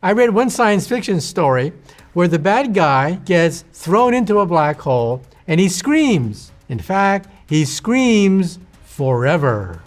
I read one science fiction story where the bad guy gets thrown into a black hole and he screams. In fact, he screams forever.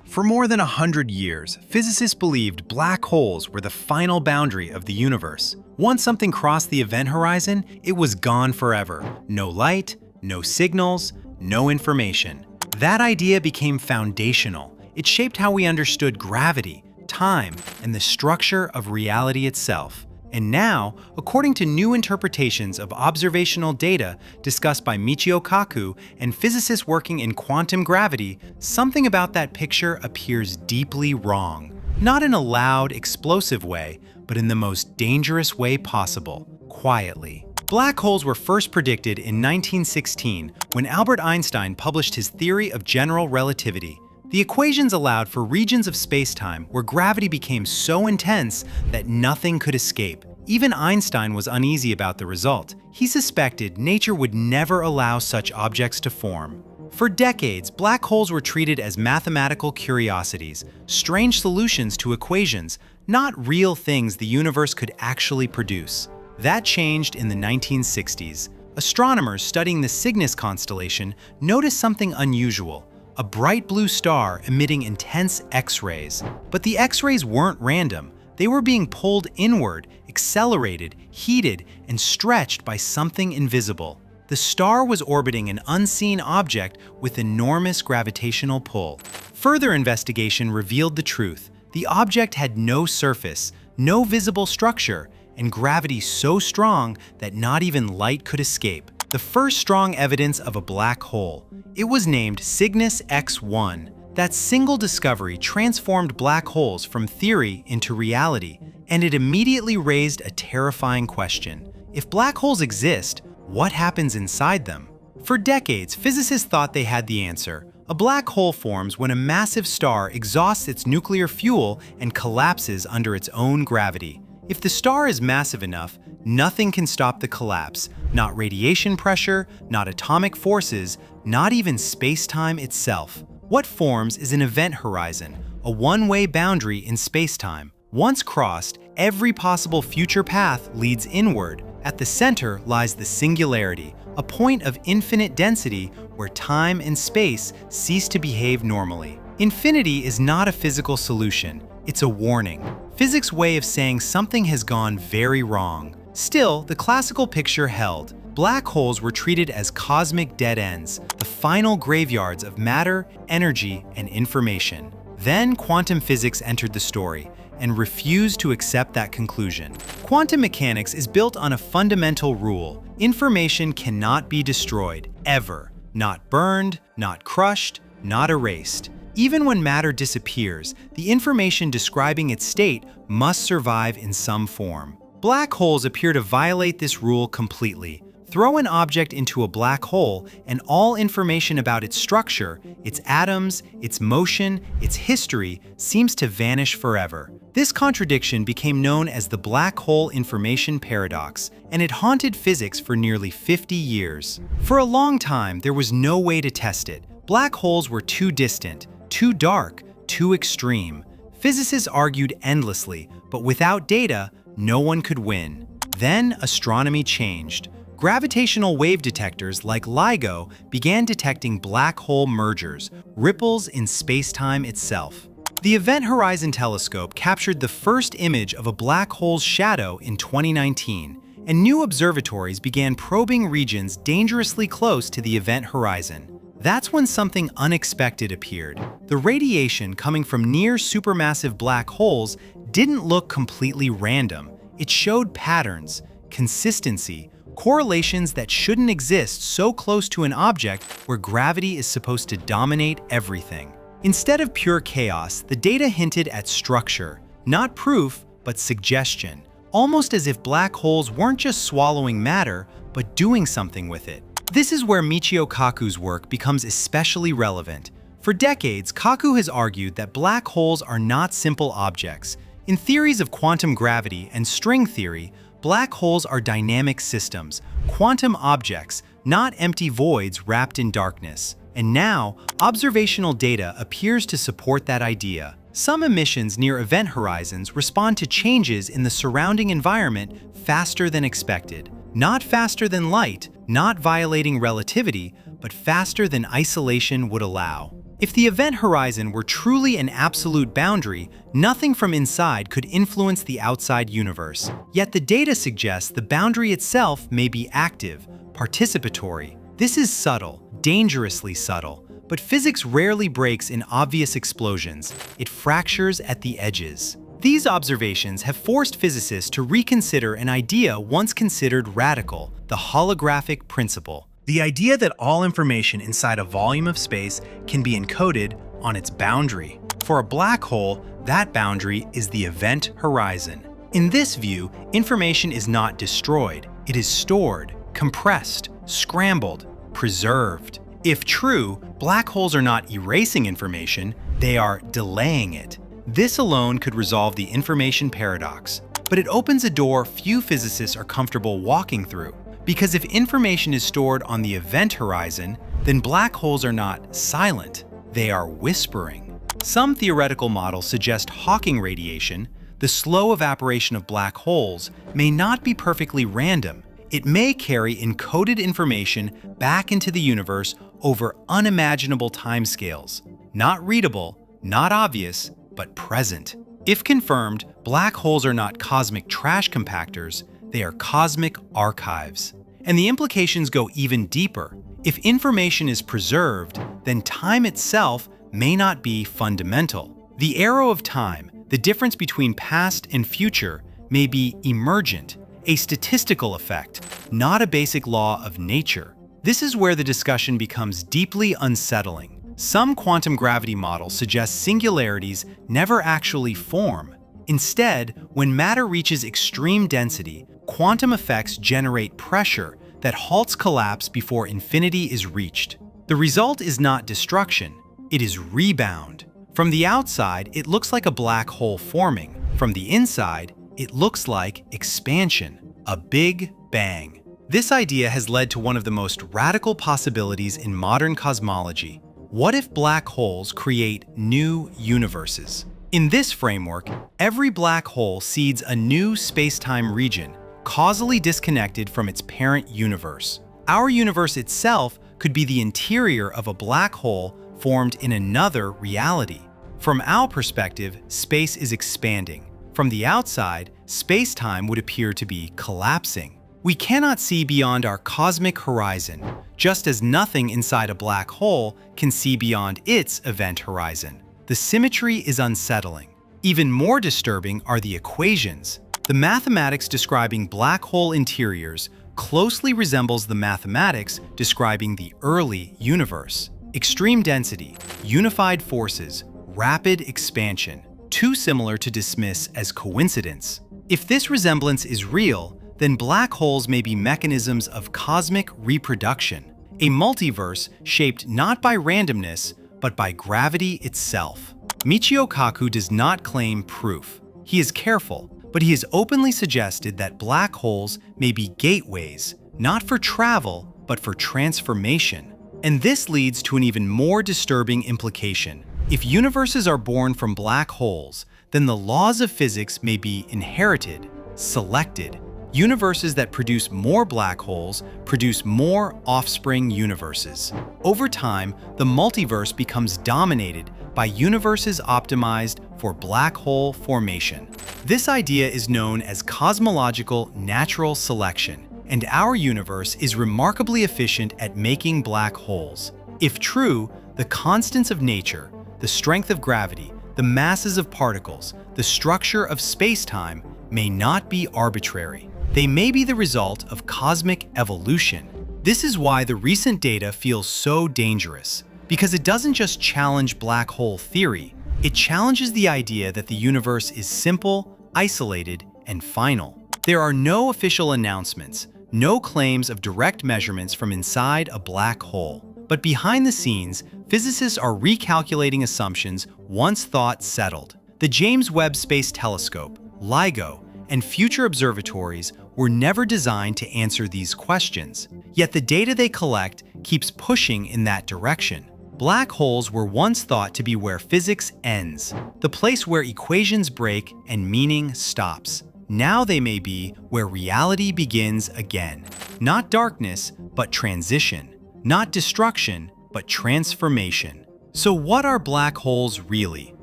For more than 100 years, physicists believed black holes were the final boundary of the universe. Once something crossed the event horizon, it was gone forever. No light, no signals, no information. That idea became foundational. It shaped how we understood gravity, time, and the structure of reality itself. And now, according to new interpretations of observational data discussed by Michio Kaku and physicists working in quantum gravity, something about that picture appears deeply wrong. Not in a loud, explosive way, but in the most dangerous way possible, quietly. Black holes were first predicted in 1916 when Albert Einstein published his theory of general relativity. The equations allowed for regions of spacetime where gravity became so intense that nothing could escape. Even Einstein was uneasy about the result. He suspected nature would never allow such objects to form. For decades, black holes were treated as mathematical curiosities, strange solutions to equations, not real things the universe could actually produce. That changed in the 1960s. Astronomers studying the Cygnus constellation noticed something unusual. A bright blue star emitting intense X-rays. But the X-rays weren't random. They were being pulled inward, accelerated, heated, and stretched by something invisible. The star was orbiting an unseen object with enormous gravitational pull. Further investigation revealed the truth. The object had no surface, no visible structure, and gravity so strong that not even light could escape. The first strong evidence of a black hole. It was named Cygnus X1. That single discovery transformed black holes from theory into reality, and it immediately raised a terrifying question. If black holes exist, what happens inside them? For decades, physicists thought they had the answer. A black hole forms when a massive star exhausts its nuclear fuel and collapses under its own gravity. If the star is massive enough, nothing can stop the collapse. Not radiation pressure, not atomic forces, not even space-time itself. What forms is an event horizon, a one-way boundary in space-time. Once crossed, every possible future path leads inward. At the center lies the singularity, a point of infinite density where time and space cease to behave normally. Infinity is not a physical solution, it's a warning. Physics' way of saying something has gone very wrong. Still, the classical picture held. Black holes were treated as cosmic dead ends, the final graveyards of matter, energy, and information. Then quantum physics entered the story and refused to accept that conclusion. Quantum mechanics is built on a fundamental rule. Information cannot be destroyed, ever. Not burned, not crushed, not erased. Even when matter disappears, the information describing its state must survive in some form. Black holes appear to violate this rule completely. Throw an object into a black hole, and all information about its structure, its atoms, its motion, its history seems to vanish forever. This contradiction became known as the black hole information paradox, and it haunted physics for nearly 50 years. For a long time, there was no way to test it. Black holes were too distant, too dark, too extreme. Physicists argued endlessly, but without data, no one could win. Then astronomy changed. Gravitational wave detectors like LIGO began detecting black hole mergers, ripples in space-time itself. The Event Horizon Telescope captured the first image of a black hole's shadow in 2019, and new observatories began probing regions dangerously close to the event horizon. That's when something unexpected appeared. The radiation coming from near supermassive black holes didn't look completely random. It showed patterns, consistency, correlations that shouldn't exist so close to an object where gravity is supposed to dominate everything. Instead of pure chaos, the data hinted at structure, not proof, but suggestion, almost as if black holes weren't just swallowing matter, but doing something with it. This is where Michio Kaku's work becomes especially relevant. For decades, Kaku has argued that black holes are not simple objects. In theories of quantum gravity and string theory, black holes are dynamic systems, quantum objects, not empty voids wrapped in darkness. And now, observational data appears to support that idea. Some emissions near event horizons respond to changes in the surrounding environment faster than expected. Not faster than light, not violating relativity, but faster than isolation would allow. If the event horizon were truly an absolute boundary, nothing from inside could influence the outside universe. Yet the data suggests the boundary itself may be active, participatory. This is subtle, dangerously subtle, but physics rarely breaks in obvious explosions. It fractures at the edges. These observations have forced physicists to reconsider an idea once considered radical, the holographic principle. The idea that all information inside a volume of space can be encoded on its boundary. For a black hole, that boundary is the event horizon. In this view, information is not destroyed. It is stored, compressed, scrambled, preserved. If true, black holes are not erasing information, they are delaying it. This alone could resolve the information paradox, but it opens a door few physicists are comfortable walking through. Because if information is stored on the event horizon, then black holes are not silent, they are whispering. Some theoretical models suggest Hawking radiation, the slow evaporation of black holes, may not be perfectly random. It may carry encoded information back into the universe over unimaginable timescales. Not readable, not obvious, but present. If confirmed, black holes are not cosmic trash compactors, they are cosmic archives. And the implications go even deeper. If information is preserved, then time itself may not be fundamental. The arrow of time, the difference between past and future, may be emergent, a statistical effect, not a basic law of nature. This is where the discussion becomes deeply unsettling. Some quantum gravity models suggest singularities never actually form. Instead, when matter reaches extreme density, quantum effects generate pressure that halts collapse before infinity is reached. The result is not destruction, it is rebound. From the outside, it looks like a black hole forming. From the inside, it looks like expansion, a big bang. This idea has led to one of the most radical possibilities in modern cosmology. What if black holes create new universes? In this framework, every black hole seeds a new space-time region, causally disconnected from its parent universe. Our universe itself could be the interior of a black hole formed in another reality. From our perspective, space is expanding. From the outside, space-time would appear to be collapsing. We cannot see beyond our cosmic horizon, just as nothing inside a black hole can see beyond its event horizon. The symmetry is unsettling. Even more disturbing are the equations. The mathematics describing black hole interiors closely resembles the mathematics describing the early universe. Extreme density, unified forces, rapid expansion, too similar to dismiss as coincidence. If this resemblance is real, then black holes may be mechanisms of cosmic reproduction, a multiverse shaped not by randomness, but by gravity itself. Michio Kaku does not claim proof. He is careful, but he has openly suggested that black holes may be gateways, not for travel, but for transformation. And this leads to an even more disturbing implication. If universes are born from black holes, then the laws of physics may be inherited, selected. Universes that produce more black holes produce more offspring universes. Over time, the multiverse becomes dominated by universes optimized for black hole formation. This idea is known as cosmological natural selection, and our universe is remarkably efficient at making black holes. If true, the constants of nature, the strength of gravity, the masses of particles, the structure of space-time may not be arbitrary. They may be the result of cosmic evolution. This is why the recent data feels so dangerous, because it doesn't just challenge black hole theory, it challenges the idea that the universe is simple, isolated, and final. There are no official announcements, no claims of direct measurements from inside a black hole. But behind the scenes, physicists are recalculating assumptions once thought settled. The James Webb Space Telescope, LIGO, and future observatories were never designed to answer these questions. Yet the data they collect keeps pushing in that direction. Black holes were once thought to be where physics ends, the place where equations break and meaning stops. Now they may be where reality begins again. Not darkness, but transition. Not destruction, but transformation. So what are black holes really?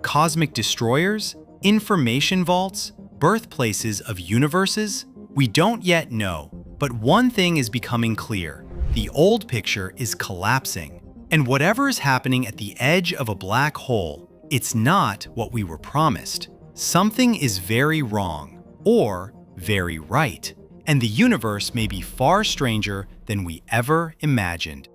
Cosmic destroyers? Information vaults? Birthplaces of universes? We don't yet know, but one thing is becoming clear. The old picture is collapsing. And whatever is happening at the edge of a black hole, it's not what we were promised. Something is very wrong, or very right, and the universe may be far stranger than we ever imagined.